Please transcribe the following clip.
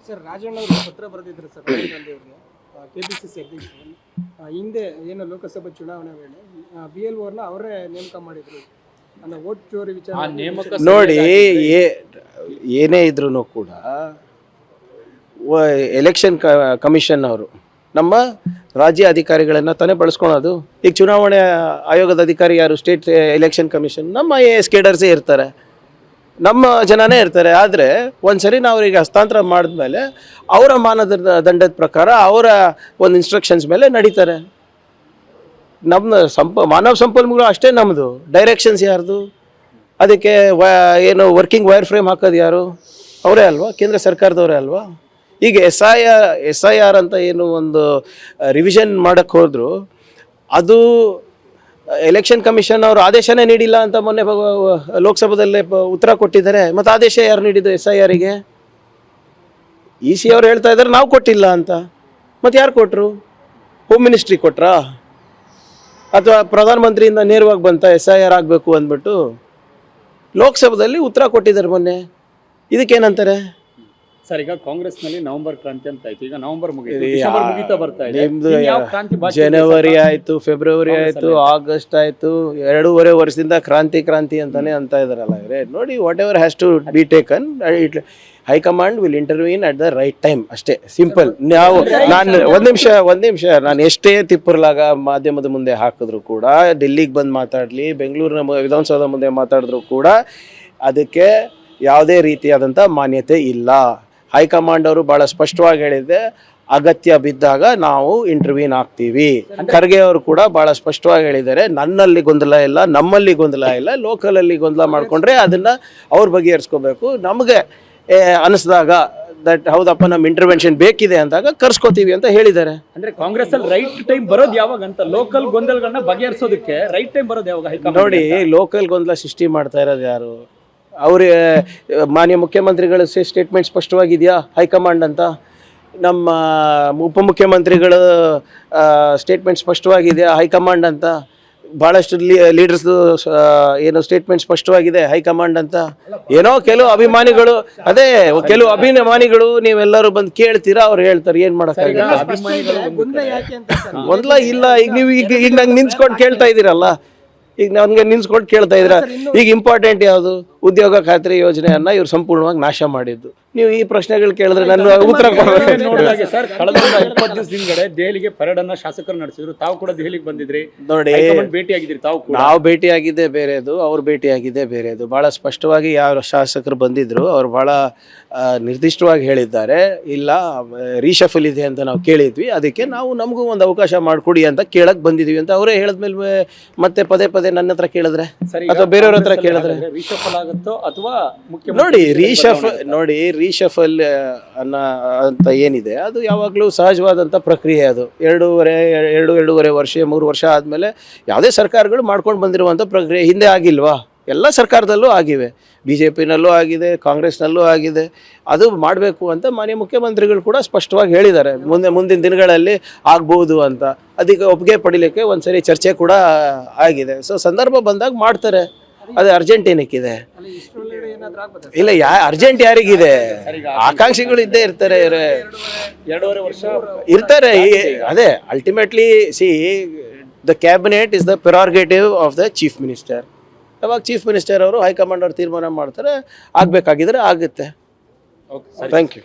Sir Rajanna ಅವರು ಪತ್ರ ಬರೆದಿದ್ರು sir Rahul Gandhi ಅವರಿಗೆ ಕೆಪಿಸಿಸಿ ಅಧ್ಯಕ್ಷರು ಹಿಂದೆ ಏನು ಲೋಕಸಭಾ ಚುನಾವಣೆ ವೇಳೆ BLO ಅವರೇ ನೇಮಕ ಮಾಡಿದ್ರು ಅನ್ನೋ ವೋಟ್ ಚೋರಿ ವಿಚಾರ ನೋಡಿ. ಏನೇ ಇದ್ರೂ ಕೂಡ ಎಲೆಕ್ಷನ್ ಕಮಿಷನ್ ಅವರು ನಮ್ಮ ರಾಜ್ಯ ಅಧಿಕಾರಿಗಳನ್ನು ತಾನೇ ಬಳಸ್ಕೊಳೋದು. ಈಗ ಚುನಾವಣೆ ಆಯೋಗದ ಅಧಿಕಾರಿ ಯಾರು? State election commission. ನಮ್ಮ IAS ಕೇಡರ್ಸೇ ಇರ್ತಾರೆ, ನಮ್ಮ ಜನನೇ ಇರ್ತಾರೆ. ಆದರೆ ಒಂದ್ಸರಿ ನಾವು ಅವರಿಗೆ ಹಸ್ತಾಂತರ ಮಾಡಿದ್ಮೇಲೆ ಅವರ ಮಾನದಂಡದ ಪ್ರಕಾರ ಅವರ ಒಂದು ಇನ್ಸ್ಟ್ರಕ್ಷನ್ಸ್ ಮೇಲೆ ನಡೀತಾರೆ. ನಮ್ಮ ಮಾನವ ಸಂಪನ್ಮೂಲ ಅಷ್ಟೇ ನಮ್ಮದು. ಡೈರೆಕ್ಷನ್ಸ್ ಯಾರ್ದು? ಅದಕ್ಕೆ ಏನು ವರ್ಕಿಂಗ್ ವೈರ್ ಫ್ರೇಮ್ ಹಾಕೋದು ಯಾರು? ಅವರೇ ಅಲ್ವಾ? ಕೇಂದ್ರ ಸರ್ಕಾರದವರೇ ಅಲ್ವಾ? ಈಗ SIR ಅಂತ ಏನು ಒಂದು ರಿವಿಷನ್ ಮಾಡೋಕ್ಕೆ ಹೋದ್ರು, ಅದು ಎಲೆಕ್ಷನ್ ಕಮಿಷನ್ ಅವರು ಆದೇಶನೇ ನೀಡಿಲ್ಲ ಅಂತ ಮೊನ್ನೆ ಲೋಕಸಭಾದಲ್ಲೇ ಉತ್ತರ ಕೊಟ್ಟಿದ್ದಾರೆ. ಮತ್ತು ಆದೇಶ ಯಾರು ನೀಡಿದ್ದು SIRಗೆ? EC ಅವ್ರು ಹೇಳ್ತಾ ಇದ್ದಾರೆ ನಾವು ಕೊಟ್ಟಿಲ್ಲ ಅಂತ. ಮತ್ತು ಯಾರು ಕೊಟ್ಟರು? ಹೋಮ್ ಮಿನಿಸ್ಟ್ರಿ ಕೊಟ್ರಾ? ಅಥವಾ ಪ್ರಧಾನಮಂತ್ರಿಯಿಂದ ನೇರವಾಗಿ ಬಂತ SIR ಆಗಬೇಕು ಅಂದ್ಬಿಟ್ಟು? ಲೋಕಸಭಾದಲ್ಲಿ ಉತ್ತರ ಕೊಟ್ಟಿದ್ದಾರೆ ಮೊನ್ನೆ. ಇದಕ್ಕೇನಂತಾರೆ ಸರ್? ಈಗ ಕಾಂಗ್ರೆಸ್ನಲ್ಲಿ ನವೆಂಬರ್ ಕ್ರಾಂತಿ ಅಂತ ಆಯ್ತು, ಈಗ ನವೆಂಬರ್ ಮುಗಿತಾ ಬರ್ತಾ ಇದೆ. ಜನವರಿ ಆಯ್ತು, ಫೆಬ್ರವರಿ ಆಯ್ತು, ಆಗಸ್ಟ್ ಆಯ್ತು, 2.5 ವರ್ಷದಿಂದ ಕ್ರಾಂತಿ ಅಂತಾನೆ ಅಂತ ಇದಾರಲ್ಲ ಇವರೇ. ನೋಡಿ, whatever has to be taken, high command will intervene at the right time, ಅಷ್ಟೇ, ಸಿಂಪಲ್. ನಾನು ಒಂದ್ ನಿಮಿಷ ನಾನು ಎಷ್ಟೇ ತಿಪ್ಪರ್ಲಾಗ ಮಾಧ್ಯಮದ ಮುಂದೆ ಹಾಕಿದ್ರು ಕೂಡ, ಡೆಲ್ಲಿಗೆ ಬಂದು ಮಾತಾಡಲಿ, ಬೆಂಗಳೂರಿನ ವಿಧಾನಸೌಧ ಮುಂದೆ ಮಾತಾಡಿದ್ರು ಕೂಡ ಅದಕ್ಕೆ ಯಾವುದೇ ರೀತಿಯಾದಂಥ ಮಾನ್ಯತೆ ಇಲ್ಲ. ಹೈಕಮಾಂಡ್ ಅವರು ಭಾಳ ಸ್ಪಷ್ಟವಾಗಿ ಹೇಳಿದೆ, ಅಗತ್ಯ ಬಿದ್ದಾಗ ನಾವು ಇಂಟರ್ವ್ಯೂನ್ ಆಗ್ತೀವಿ. ಖರ್ಗೆ ಅವರು ಕೂಡ ಭಾಳ ಸ್ಪಷ್ಟವಾಗಿ ಹೇಳಿದ್ದಾರೆ, ನನ್ನಲ್ಲಿ ಗೊಂದಲ ಇಲ್ಲ, ನಮ್ಮಲ್ಲಿ ಗೊಂದಲ ಇಲ್ಲ, ಲೋಕಲಲ್ಲಿ ಗೊಂದಲ ಮಾಡಿಕೊಂಡ್ರೆ ಅದನ್ನು ಅವ್ರ ಬಗೆಹರಿಸ್ಕೋಬೇಕು. ನಮಗೆ ಅನಿಸಿದಾಗ ದಟ್ ಹೌದಪ್ಪ ನಮ್ಮ ಇಂಟರ್ವೆನ್ಷನ್ ಬೇಕಿದೆ ಅಂದಾಗ ಕರ್ಸ್ಕೋತೀವಿ ಅಂತ ಹೇಳಿದ್ದಾರೆ. ಅಂದ್ರೆ ಕಾಂಗ್ರೆಸ್ ಅಲ್ಲಿ ರೈಟ್ ಟೈಮ್ ಬರೋದು ಯಾವಾಗ ಅಂತ, ಲೋಕಲ್ ಗೊಂದಲಗಳನ್ನ ಬಗೆಹರಿಸೋದಕ್ಕೆ ರೈಟ್ ಟೈಮ್ ಬರೋದು ಯಾವಾಗ? ನೋಡಿ, ಲೋಕಲ್ ಗೊಂದಲ ಸೃಷ್ಟಿ ಮಾಡ್ತಾ ಇರೋದು ಯಾರು? ಅವ್ರ ಮಾನ್ಯ ಮುಖ್ಯಮಂತ್ರಿಗಳ ಸ್ಟೇಟ್ಮೆಂಟ್ ಸ್ಪಷ್ಟವಾಗಿದೆಯಾ ಹೈಕಮಾಂಡ್ ಅಂತ? ನಮ್ಮ ಉಪಮುಖ್ಯಮಂತ್ರಿಗಳ ಸ್ಟೇಟ್ಮೆಂಟ್ ಸ್ಪಷ್ಟವಾಗಿದೆಯಾ ಹೈಕಮಾಂಡ್ ಅಂತ? ಭಾಳಷ್ಟು ಲೀಡರ್ಸ್ ಏನು ಸ್ಟೇಟ್ಮೆಂಟ್ ಸ್ಪಷ್ಟವಾಗಿದೆ ಹೈಕಮಾಂಡ್ ಅಂತ? ಏನೋ ಕೆಲವು ಅಭಿಮಾನಿಗಳು, ನೀವೆಲ್ಲರೂ ಬಂದು ಕೇಳ್ತೀರಾ, ಅವ್ರು ಹೇಳ್ತಾರೆ, ಏನು ಮಾಡೋಕ್ಕಾಗಲ್ಲ. ಗೊಂದಲ ಇಲ್ಲ. ಈಗ ನೀವು ಈಗ ನಂಗೆ ನಿಂತ್ಕೊಂಡು ಕೇಳ್ತಾ ಇದ್ದೀರಲ್ಲ, ಈಗ ನನಗೆ ನಿನ್ಸ್ಕೊಂಡು ಕೇಳ್ತಾ ಇದ್ರ. ಈಗ ಇಂಪಾರ್ಟೆಂಟ್ ಯಾವುದು? ಉದ್ಯೋಗ ಖಾತ್ರಿ ಯೋಜನೆಯನ್ನ ಇವ್ರು ಸಂಪೂರ್ಣವಾಗಿ ನಾಶ ಮಾಡಿದ್ದು. ನೀವು ಈ ಪ್ರಶ್ನೆಗಳು ಕೇಳಿದ್ರೆ ನನ್ನ ಉತ್ತರ ಕೊಡಬೇಕು. ಸರ್, ಕಳೆದ 20 ದಿವಸದಿಂದ ದೆಹಲಿಗೆ ಪರೇಡ್ ಅನ್ನ ಶಾಸಕರು ನಡೆಸಿದ್ರು, ತಾವು ಕೂಡ ದೆಹಲಿಗೆ ಬಂದಿದ್ರಿ. ನೋಡಿ, ಭೇಟಿಯಾಗಿದ್ರಿ ತಾವು ಕೂಡ. ನಾವು ಭೇಟಿಯಾಗಿದ್ದೇ ಬೇರೆದು, ಅವ್ರು ಭೇಟಿಯಾಗಿದ್ದೇ ಬೇರೆದು. ಬಹಳ ಸ್ಪಷ್ಟವಾಗಿ ಯಾವ ಶಾಸಕರು ಬಂದಿದ್ರು ಅವ್ರು ಬಹಳ ನಿರ್ದಿಷ್ಟವಾಗಿ ಹೇಳಿದ್ದಾರೆ, ಇಲ್ಲ ರೀಶಫಲ್ ಇದೆ ಅಂತ ನಾವು ಕೇಳಿದ್ವಿ, ಅದಕ್ಕೆ ನಾವು ನಮಗೂ ಒಂದು ಅವಕಾಶ ಮಾಡಿಕೊಡಿ ಅಂತ ಕೇಳಕ್ ಬಂದಿದ್ವಿ ಅಂತ ಅವರೇ ಹೇಳಿದ್ಮೇಲೆ ಮತ್ತೆ ಪದೇ ನನ್ನ ಹತ್ರ ಕೇಳಿದ್ರೆ ಅಥವಾ ಬೇರೆಯವ್ರ ಹತ್ರ ಕೇಳಿದ್ರೆ ಅಥವಾ ನೋಡಿ, ರೀಶಫಲ್ ಅಂತ ಏನಿದೆ ಅದು ಯಾವಾಗಲೂ ಸಹಜವಾದಂಥ ಪ್ರಕ್ರಿಯೆ. ಅದು 2.5 ವರ್ಷ 3 ವರ್ಷ ಆದಮೇಲೆ ಯಾವುದೇ ಸರ್ಕಾರಗಳು ಮಾಡ್ಕೊಂಡು ಬಂದಿರುವಂಥ ಪ್ರಕ್ರಿಯೆ. ಹಿಂದೆ ಆಗಿಲ್ವಾ? ಎಲ್ಲ ಸರ್ಕಾರದಲ್ಲೂ ಆಗಿವೆ, BJPನಲ್ಲೂ ಆಗಿದೆ, ಕಾಂಗ್ರೆಸ್ನಲ್ಲೂ ಆಗಿದೆ. ಅದು ಮಾಡಬೇಕು ಅಂತ ಮಾನ್ಯ ಮುಖ್ಯಮಂತ್ರಿಗಳು ಕೂಡ ಸ್ಪಷ್ಟವಾಗಿ ಹೇಳಿದ್ದಾರೆ, ಮುಂದಿನ ದಿನಗಳಲ್ಲಿ ಆಗ್ಬೋದು ಅಂತ. ಅದಕ್ಕೆ ಒಪ್ಪಿಗೆ ಪಡಿಲಿಕ್ಕೆ ಒಂದ್ಸರಿ ಚರ್ಚೆ ಕೂಡ ಆಗಿದೆ. ಸೊ ಸಂದರ್ಭ ಬಂದಾಗ ಮಾಡ್ತಾರೆ. ಅದು ಅರ್ಜೆಂಟ್ ಏನಕ್ಕಿದೆ? ಇಲ್ಲ, ಅರ್ಜೆಂಟ್ ಯಾರಿಗಿದೆ? ಆಕಾಂಕ್ಷಿಗಳು ಇದ್ದೇ ಇರ್ತಾರೆ, 2.5 ವರ್ಷ ಇರ್ತಾರೆ. ಅದೇ ultimately the cabinet is the prerogative of the chief minister. ಅವಾಗ ಚೀಫ್ ಮಿನಿಸ್ಟರ್ ಅವರು ಹೈಕಮಾಂಡ್ ಅವರು ತೀರ್ಮಾನ ಮಾಡ್ತಾರೆ, ಆಗಬೇಕಾಗಿದ್ರೆ ಆಗುತ್ತೆ. Thank you.